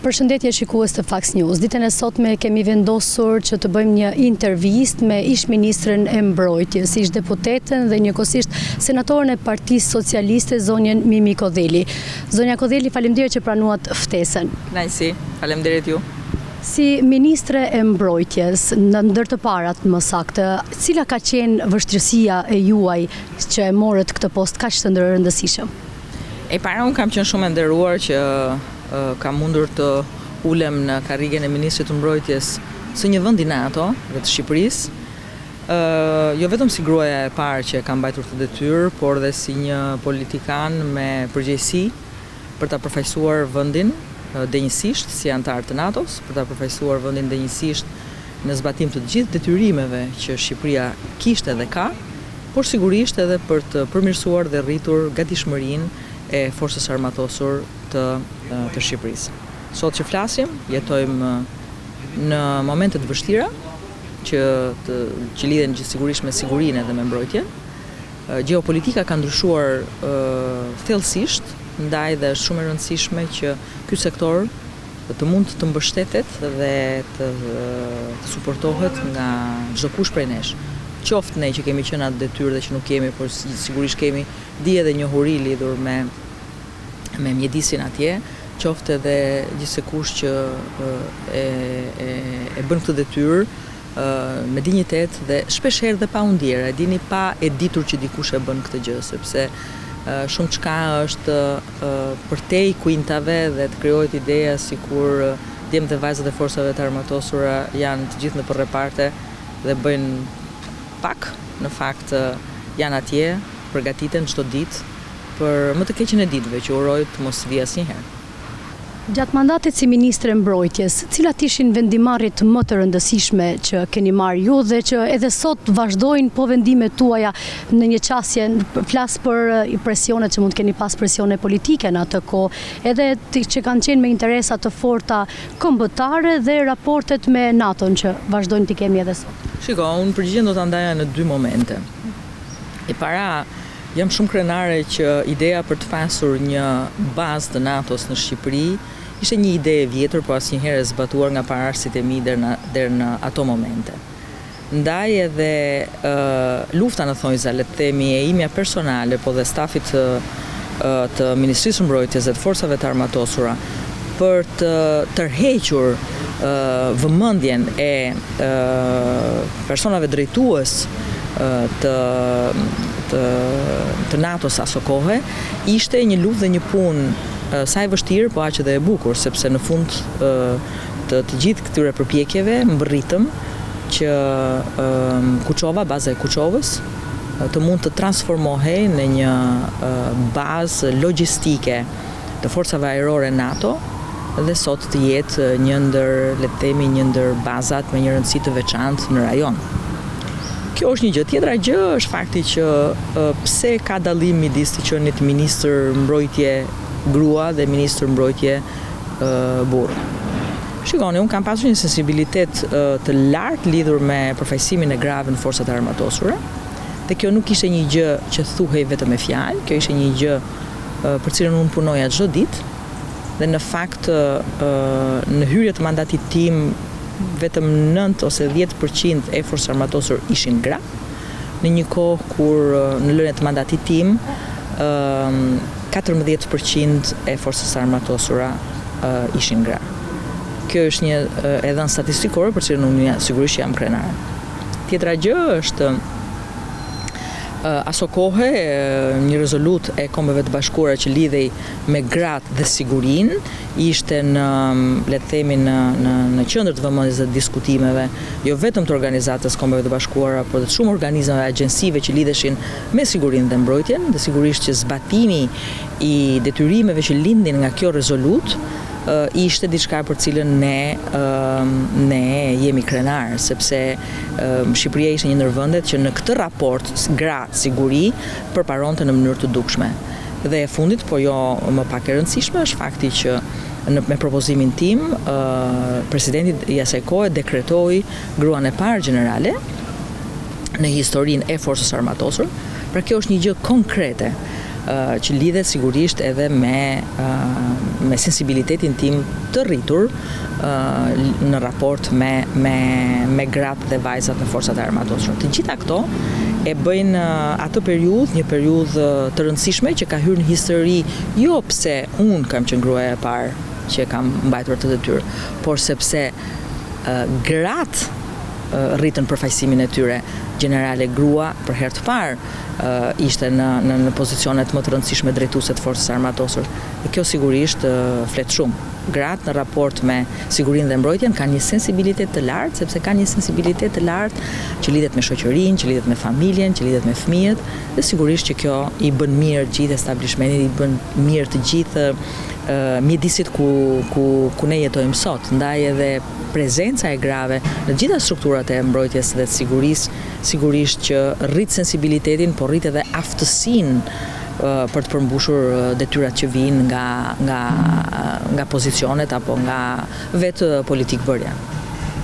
Përshëndetje shikues të Fax News. Ditën e sotme kemi vendosur që të bëjmë një intervistë me ish-ministrën e Mbrojtjes, ish-deputetën dhe njëkohësisht senatorën e Partisë Socialiste, zonjën Mimi Kodheli. Zonja Kodheli, faleminderit që pranuat ftesën. Kënaqësi, faleminderit ju. Si ministre e Mbrojtjes, në ndër të parat më saktë, cila ka qenë vështirësia e juaj që e morët këtë post kaq të rëndësishëm? E para, unë kam qenë shumë e nderuar që kam mundur të ulem në karrigen e ministrit të Mbrojtjes së një vendi NATO dhe të Shqipërisë, jo vetëm si gruaja e parë që kam mbajtur të detyrë, por dhe si një politikan me përgjegjësi për ta përfaqësuar vendin denjësisht si antar të NATO-s, për ta përfaqësuar vendin denjësisht në zbatim të gjithë detyrimeve që Shqipëria kishte dhe ka, por sigurisht edhe për të përmirësuar dhe rritur gatishmërinë e forcës armatosur të Shqipërisë. Sot që flasim, jetojmë në momente të vështira që lidhen gjithsigurisht me sigurinë dhe me mbrojtjen. Gjeopolitika ka ndryshuar thellësisht, ndaj dhe është shumë e rëndësishme që ky sektor të mund të mbështetet dhe të suportohet nga çdo kush prej nesh. Qoftë ne që kemi qenë atë detyrë dhe që nuk kemi, por sigurisht kemi dije dhe njohuri lidhur me mjedisin atje, qoftë edhe gjithsekush që e bën këtë detyrë me dinjitet dhe shpesh herë dhe pa u ndjerë, dini pa e ditur që dikush e bën këtë gjë, sepse shumë çka është përtej kuintave dhe të krijohet ideja sikur djemtë dhe vajzat e forcave të armatosura janë të gjithë në përreparte dhe bëjnë pak, në fakt janë atje, përgatiten çdo ditë për më të keqen e ditëve që uroj të mos vi asnjëherë. Gjatë mandatit si ministre e Mbrojtjes, cilat ishin vendimarrjet më të rëndësishme që keni marrë ju dhe që edhe sot vazhdojnë po vendimet tuaja në një qasje, flas për presionet që mund keni pas presione politike në atë kohë, edhe që kanë qenë me interesa të forta kombëtare dhe raportet me NATO-n që vazhdojnë t'i kemi edhe sot? Shiko, unë përgjigjen do ta ndaja në dy momente. E para, jam shumë krenare që ideja për të pasur një bazë të NATO-s në Shqipëri ishte një ide e vjetër, por asnjëherë e zbatuar nga paraardhësit e mi deri në ato momente. Ndaj edhe lufta në thonjza, le të themi, e imja personale, po dhe stafit të Ministrisë së Mbrojtjes dhe të forcave të armatosura për të tërhequr vëmendjen e personave drejtues të NATO-s aso kohe, ishte një luftë dhe një punë sa e vështirë, po aq edhe e bukur, sepse në fund të gjithë këtyre përpjekjeve mbërritëm që Kuçova, baza e Kuçovës, të mund të transformohej në një bazë logjistike të forcave ajrore NATO dhe sot të jetë një ndër bazat me një rëndësi të veçantë në rajon. Kjo është një gjë. Tjetra gjë është fakti që pse ka dallim midis të qenit ministër mbrojtje grua dhe ministër mbrojtje burr. Shikoni, unë kam pasur një sensibilitet të lartë lidhur me përfaqësimin e grave në forcat e armatosura, dhe kjo nuk ishte një gjë që thuhej vetëm me fjalë, kjo ishte një gjë për cilën unë punoja çdo ditë, dhe në fakt në hyrje të mandatit tim vetëm 9 ose 10% e forcës armatosur ishin gra, në një kohë kur në lënë të mandatit tim 14% e forcës armatosura ishin gra. Kjo është një edhe statistikore për cilën unë sigurisht jam krenare. Tjetra gjë është aso kohë një rezolut e Kombeve të Bashkuara që lidhej me gratë dhe sigurinë ishte në, le të themi, në qendër të vëmendjes dhe diskutimeve, jo vetëm të organizatës Kombeve të Bashkuara, por dhe të shumë organizmave agjensive që lidheshin me sigurinë dhe mbrojtjen, dhe sigurisht që zbatimi i detyrimeve që lindin nga kjo rezolut ishte diçka për cilën ne jemi krenar, sepse Shqipëria ishte një ndër vendet që në këtë raport gra-siguri përparonte në mënyrë të dukshme. Dhe e fundit, po jo më pak e rëndësishme, është fakti që me propozimin tim, presidenti i asaj kohe dekretoi gruan e parë gjenerale në historinë e forcës armatosur. Pra kjo është një gjë konkrete. që lidhet sigurisht edhe me sensibilitetin tim të rritur në raport me gratë dhe vajzat në forcat e armatosur. Të gjitha këto e bëjnë atë periudhë një periudhë të rëndësishme që ka hyrë në histori, jo pse unë kam qenë gruaja e parë që kam mbajtur të detyrë, por sepse gratë rritën përfaqësimin e tyre. Generale grua për herë të parë ishte në pozicionet më të rëndësishme drejtuese të forcës armatosur. Dhe kjo sigurisht flet shumë. Gratë në raport me sigurinë dhe mbrojtjen kanë një sensibilitet të lartë, sepse kanë një sensibilitet të lartë që lidhet me shoqërinë, që lidhet me familjen, që lidhet me fëmijët, dhe sigurisht që kjo i bën mirë gjithë establishmentit, i bën mirë të gjithë mjedisit ku ne jetojmë sot. Ndaj edhe prezenca e grave në gjitha strukturat e mbrojtjes dhe sigurisht që rrit sensibilitetin, por rrit edhe aftësinë për të përmbushur detyrat që vijnë nga pozicionet apo nga vetë politikbërja.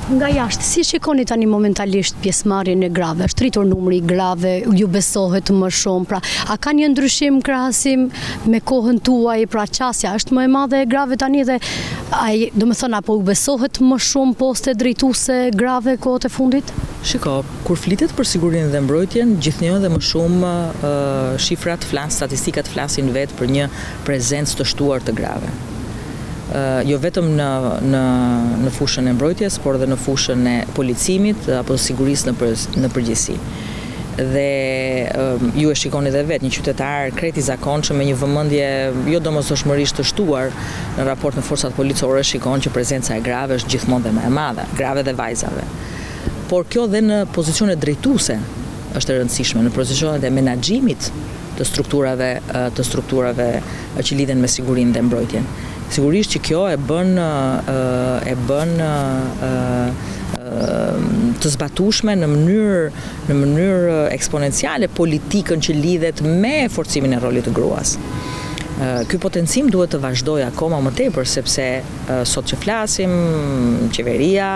Nga jashtë, si shikoni tani momentalisht pjesëmarrjen e grave? Është rritur numri i grave, ju besohet më shumë, pra a ka një ndryshim krahasim me kohën tuaj, pra qasja është më e madhe e grave tani dhe apo u besohet më shumë poste drejtuese grave kohët e fundit? Shiko, kur flitet për sigurinë dhe mbrojtjen, gjithnjë dhe më shumë shifrat statistikat flasin vetë për një prezencë të shtuar të grave. Jo vetëm në fushën e mbrojtjes, por edhe në fushën e policimit apo sigurisë në përgjithësi. Dhe ju e shikoni dhe vetë, një qytetar krejt i zakonshëm me një vëmendje jo domosdoshmërisht të shtuar në raport me forcat policore shikon që prezenca e grave është gjithmonë dhe më e madhe, grave dhe vajzave. Por kjo dhe në pozicionet drejtuese është e rëndësishme, në pozicionet e menaxhimit të strukturave që lidhen me sigurinë dhe mbrojtjen. Sigurisht që kjo e bën të zbatueshme në mënyrë eksponenciale politikën që lidhet me forcimin e rolit të gruas. Ky potencim duhet të vazhdojë akoma më tepër, sepse sot që flasim, qeveria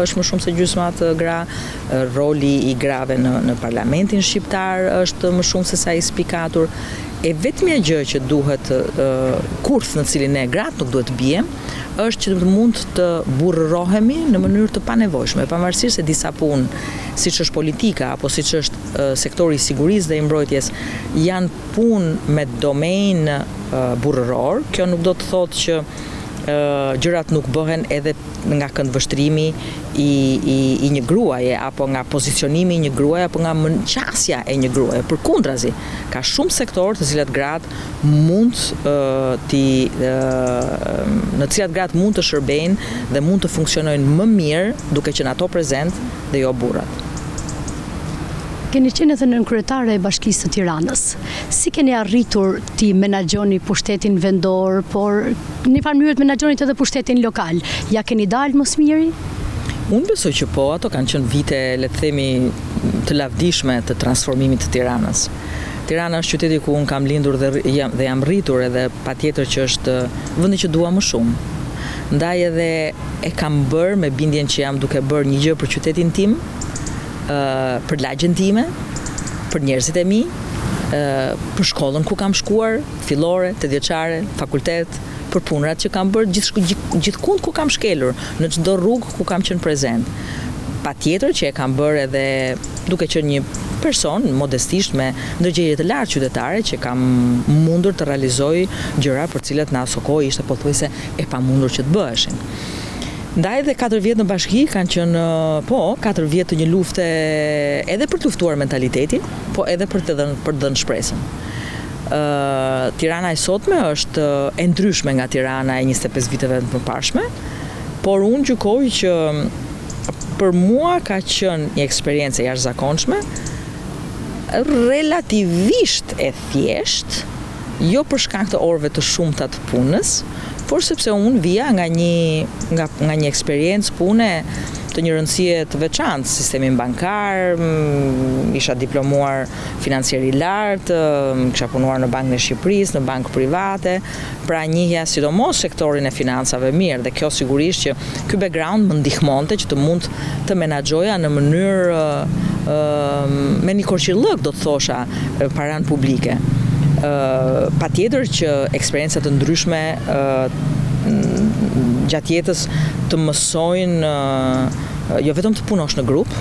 është më shumë se gjysma të gra, roli i grave në parlamentin shqiptar është më shumë se sa i spikatur. E vetmja gjë që duhet kurth në cilin ne gratë nuk duhet biem, është që mund të burrërohemi në mënyrë të panevojshme, pavarësisht se disa punë, siç është politika apo siç është sektori i sigurisë dhe i mbrojtjes, janë punë me domenë burrëror. Kjo nuk do të thotë që gjërat nuk bëhen edhe nga këndvështrimi i një gruaje apo nga pozicionimi i një gruaje apo nga qasja e një gruaje. Përkundrazi, ka shumë sektorë të cilat gratë mund në cilat gratë mund të shërbejnë dhe mund të funksionojnë më mirë duke qenë ato prezent dhe jo burrat. Keni qenë edhe nënkryetare e Bashkisë së Tiranës. Si keni arritur ti menaxhoni pushtetin vendor, por në një farë mënyrë të menaxhoni edhe pushtetin lokal? Ja keni dalë më së miri? Unë besoj që po, ato kanë qenë vite, le të themi, të lavdishme të transformimit të Tiranës. Tirana është qyteti ku unë kam lindur dhe jam rritur, edhe patjetër që është vendi që dua më shumë. Ndaj edhe e kam bërë me bindjen që jam duke bërë një gjë për qytetin tim, për lagjen time, për njerëzit e mi, për shkollën ku kam shkuar, fillore, tedhjeçare, fakultet, për punrat që kam bërë, gjithkund ku kam shkelur, në çdo rrugë ku kam qenë prezent. Patjetër që e kam bërë edhe duke qenë një person modestisht me ndërgjegjje të lartë qytetare që kam mundur të realizoj gjëra për cilat në ato kohë ishte pothuajse e pamundur që të bëheshin. Ndaj dhe 4 vjet në bashki kanë qenë 4 vjet të një lufte edhe për të luftuar mentalitetin, po edhe për të dhënë shpresën. Tirana e sotme është e ndryshme nga Tirana e 25 viteve të përparshme, por unë gjykoj që për mua ka qenë një eksperiencë jashtëzakonshme, relativisht e thjesht, jo për shkak të orëve të shumta të punës, por sepse unë vija nga një eksperiencë pune të një rëndësie të veçantë, sistemin bankar, isha diplomuar financier i lartë, kisha punuar në Bankën e Shqipërisë, në bankë private, pra njihja sidomos sektorin e financave mirë, dhe kjo sigurisht që ky background më ndihmonte që të mund të menaxhoja në mënyrë me një korçillëk, do të thosha, paranë publike. Patjetër që eksperiencat të ndryshme gjatë jetës të mësojnë jo vetëm të punosh në grup,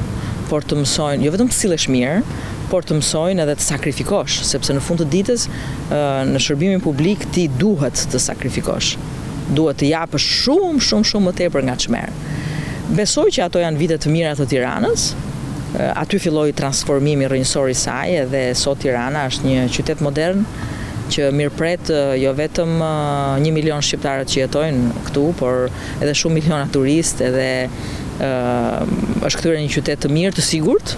por të mësojnë jo vetëm të sillesh mirë, por të mësojnë edhe të sakrifikosh, sepse në fund të ditës në shërbimin publik ti duhet të sakrifikosh. Duhet të japësh shumë më tepër nga çmer. Besoj që ato janë vite të mira të Tiranës. Aty filloi transformimi rrënjësor i saj dhe sot Tirana është një qytet modern që mirëpret jo vetëm 1 milion shqiptarët që jetojnë këtu, por edhe shumë miliona turistë, edhe është kthyer një qytet të mirë, të sigurt,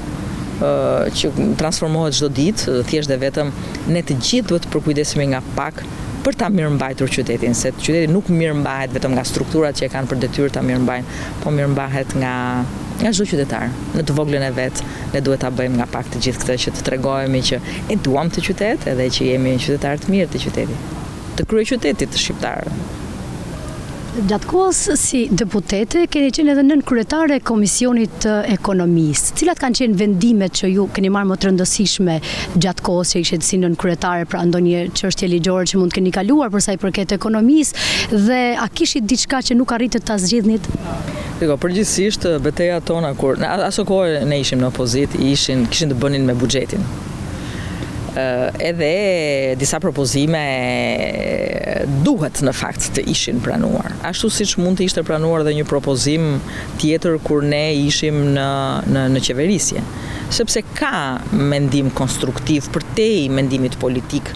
që transformohet çdo ditë, thjesht dhe vetëm ne të gjithë duhet të përkujdesemi nga pak për ta mirëmbajtur qytetin, se qyteti nuk mirëmbahet vetëm nga strukturat që e kanë për detyrë ta mirëmbajnë, po mirëmbahet nga çdo qytetar. Në të voglën e vet, ne duhet ta bëjmë nga pak të gjithë këtë që të tregojmë që e duam të qytet edhe që jemi qytetarë të mirë të qytetit, të kryeqytetit të shqiptarëve. Gjatë kohës si deputete keni qenë edhe nën kryetare e Komisionit të Ekonomisë. Cilat kanë qenë vendimet që ju keni marrë më të rëndësishme gjatë kohës që ishit si nën kryetare, pra ndonjë çështje ligjore që mund të keni kaluar për sa i përket ekonomisë, dhe a kishit diçka që nuk arritët ta zgjidhnit? Përgjithsisht betejat tona kur në aso kohë ne ishim në opozit, kishin të bënin me buxhetin. Edhe disa propozime duhet në fakt të ishin pranuar. Ashtu siç mund të ishte pranuar dhe një propozim tjetër kur ne ishim në qeverisje. Sepse ka mendim konstruktiv përtej mendimit politik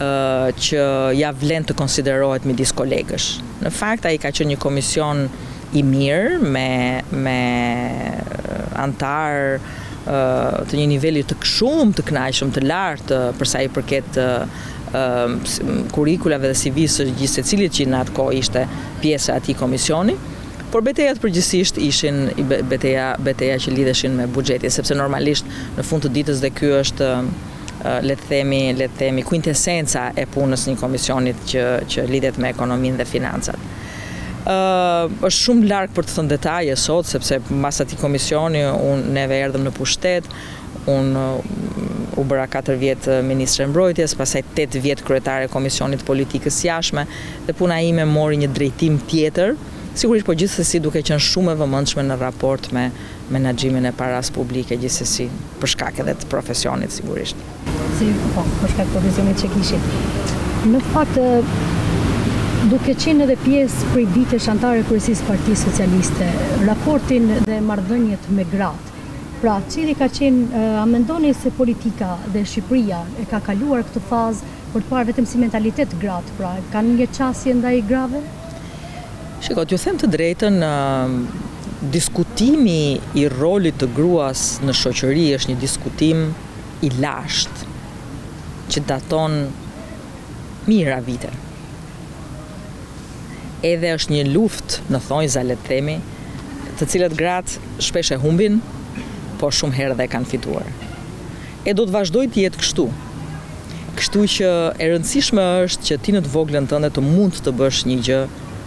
që ja vlen të konsiderohet midis kolegësh. Në fakt ai ka qenë një komision i mirë me antar të një niveli shumë të kënaqshëm, të lartë për sa i përket kurikulave dhe CV-së së gjithë secilit që në atë kohë ishte pjesë e atij komisioni, por betejat përgjithsisht ishin beteja që lidheshin me buxhetin, sepse normalisht në fund të ditës dhe ky është le të themi kuintesenca e punës një komisionit që lidhet me ekonominë dhe financat. Është shumë larg për të thënë detaje sot, sepse mbas atij komisioni neve erdhëm në pushtet, u bëra 4 vjet ministre mbrojtjes, pastaj 8 vjet kryetare e Komisionit Politikës Jashtme, dhe puna ime mori një drejtim tjetër, sigurisht po gjithsesi duke qenë shumë e vëmendshme në raport me menaxhimin e paras publike gjithsesi, për shkak edhe të profesionit sigurisht. Për shkak të profesionit që kishit. Në fakt duke qenë edhe pjesë prej vitesh antare e kryesisë Partisë Socialiste, raportin dhe marrëdhëniet me gratë, pra cili ka qenë, a mendoni se politika dhe Shqipëria e ka kaluar këtë fazë për të parë vetëm si mentalitet gratë, pra kanë një qasje ndaj grave? Shiko, t'ju them të drejtën, diskutimi i rolit të gruas në shoqëri është një diskutim i lashtë, që daton mijëra vite. Edhe është një luftë në thonjza, le të themi, të cilat gratë shpesh e humbin, por shumë herë dhe kanë fituar. E do të vazhdoj të jetë kështu. Kështu që e rëndësishme është që ti në të voglën tënde të mund të bësh një gjë,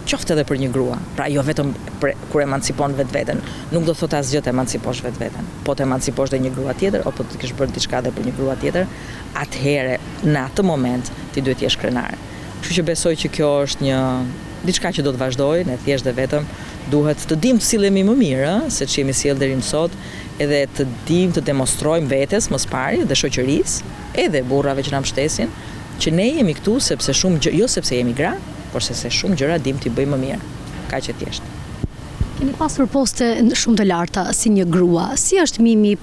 qoftë edhe për një grua. Pra jo vetëm kur emancipon vetveten, nuk do thotë asgjë të emanciposh vetveten. Po të emanciposh dhe një grua tjetër, apo të kesh bërë diçka edhe për një grua tjetër, atëherë në atë moment ti duhet të jesh krenare. Kështu që besoj që kjo është diçka që do të vazhdoj, ne thjesht dhe vetëm duhet të dim të sillemi më mirë, se që jemi sjellë deri më sot, edhe të dim të demonstrojmë vetes më së pari dhe shoqërisë, edhe burrave që na mbështesin, që ne jemi këtu sepse jo sepse jemi gra, por sepse shumë gjëra dim t'i bëjmë më mirë. Kaq e thjeshtë. Keni pasur poste shumë të larta si një grua. Si është Mimi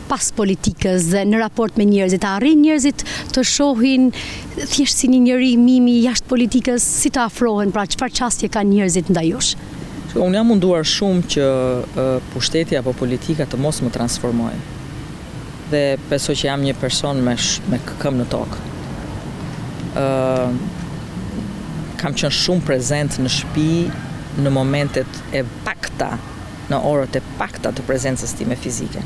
pas politikës dhe në raport me njerëzit? A arrin njerëzit të shohin thjesht si një njeri Mimi jashtë politikës, si të afrohen, pra çfarë qasje kanë njerëzit ndaj jush? Unë jam munduar shumë që pushteti apo politika të mos më transformojë. Dhe besoj që jam një person me këmbë në tokë. Kam qenë shumë prezent në shtëpi në momentet e pakta, në orët e pakta të prezencës time fizike.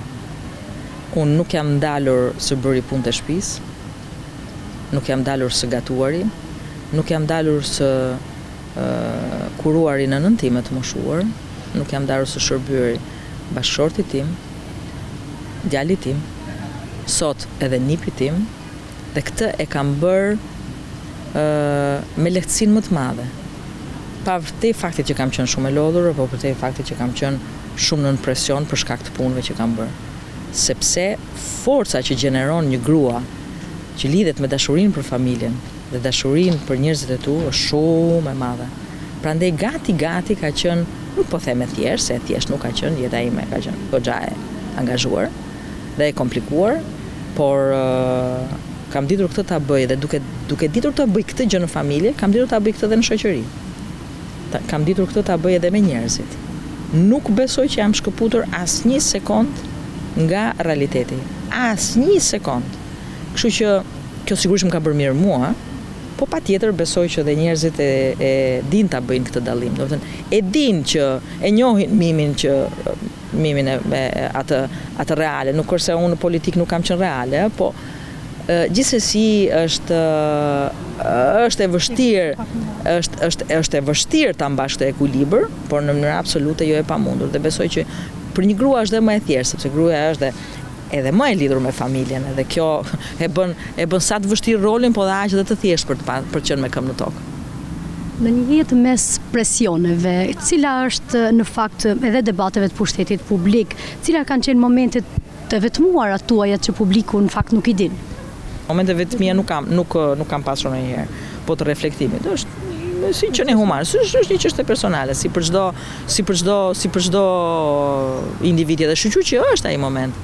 Unë nuk jam ndalur së bëri punë të shtëpisë, nuk jam ndalur së gatuari, nuk jam ndalur së kuruari në nënën time të moshuar, nuk jam ndalur së shërbyeri bashkëshortit tim, djalit tim, sot edhe nipi tim, Dhe këtë e kam bërë me lehtësinë më të madhe. Pa vërtet faktit që kam qenë shumë e lodhur, apo vërtet faktit që kam qenë shumë nën presion për shkak të punëve që kam bërë. Sepse forca që gjeneron një grua që lidhet me dashurinë për familjen dhe dashurinë për njerëzit e tu është shumë e madhe. Prandaj gati ka qenë, nuk po them e thjesht, se e thjesht nuk ka qenë, jeta ime ka qenë goxha e angazhuar dhe e komplikuar, por kam ditur këtë ta bëj dhe duke ditur ta bëj këtë gjë në familje, kam ditur ta bëj këtë edhe në shoqëri. Kam ditur këtë ta bëj edhe me njerëzit. Nuk besoj që jam shkëputur asnjë sekond nga realiteti. Asnjë sekond. Kështu që kjo sigurisht më ka bërë mirë mua, po patjetër besoj që dhe njerëzit e din ta bëjnë këtë dallim. Do të thënë, e din që e njohin mimin e atë reale. Nuk është se unë në politik nuk kam qenë reale, po gjithsesi është e vështirë, është e vështirë ta mbash këtë ekuilibër, por në mënyrë absolute jo e pamundur. Dhe besoj që për një grua është dhe më e thjeshtë, sepse gruaja është edhe më e lidhur me familjen, edhe kjo e bën sa të vështirë rolin, po dhe aq edhe të thjeshtë për të qenë me këmbë në tokë. Në një jetë mes presioneve, cila është në fakt edhe debateve të pushtetit publik, cila kanë qenë momentet të vetmuara tuaja që publiku në fakt nuk i din? Momente vetmia nuk kam pasur ndonjëherë, po të reflektimit. Është si që një human, është një çështje personale, si për çdo individ dhe shqyqur që është ai moment.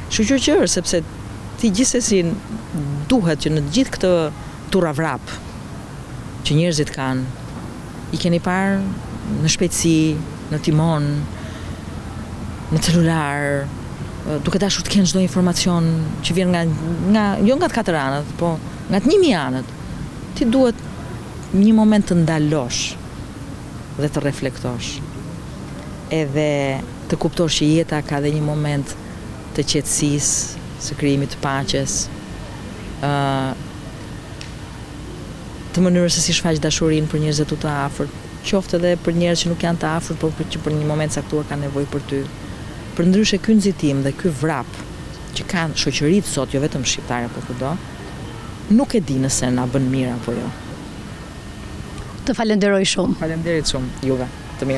Shqyqur që është, sepse ti gjithsesi duhet që në gjithë këtë turravrap që njerëzit kanë, i keni parë në shpejtësi, në timon, në celular, duke dashur të kenë çdo informacion që vjen jo nga të katër anët, po nga të 1000 anët. Ti duhet një moment të ndalosh dhe të reflektosh. Edhe të kuptosh që jeta ka dhe një moment të qetësisë, së krijimit të paqes, të mënyrës se si shfaq dashurinë për njerëzit tu të afërt, qoftë edhe për njerëz që nuk janë të afërt, por që për një moment caktuar kanë nevojë për ty. Përndryshe ky nxitim dhe ky vrap që kanë shoqëritë sot, jo vetëm shqiptare apo kudo, nuk e di nëse na bën mirë apo jo. Të falenderoj shumë. Faleminderit shumë, juve.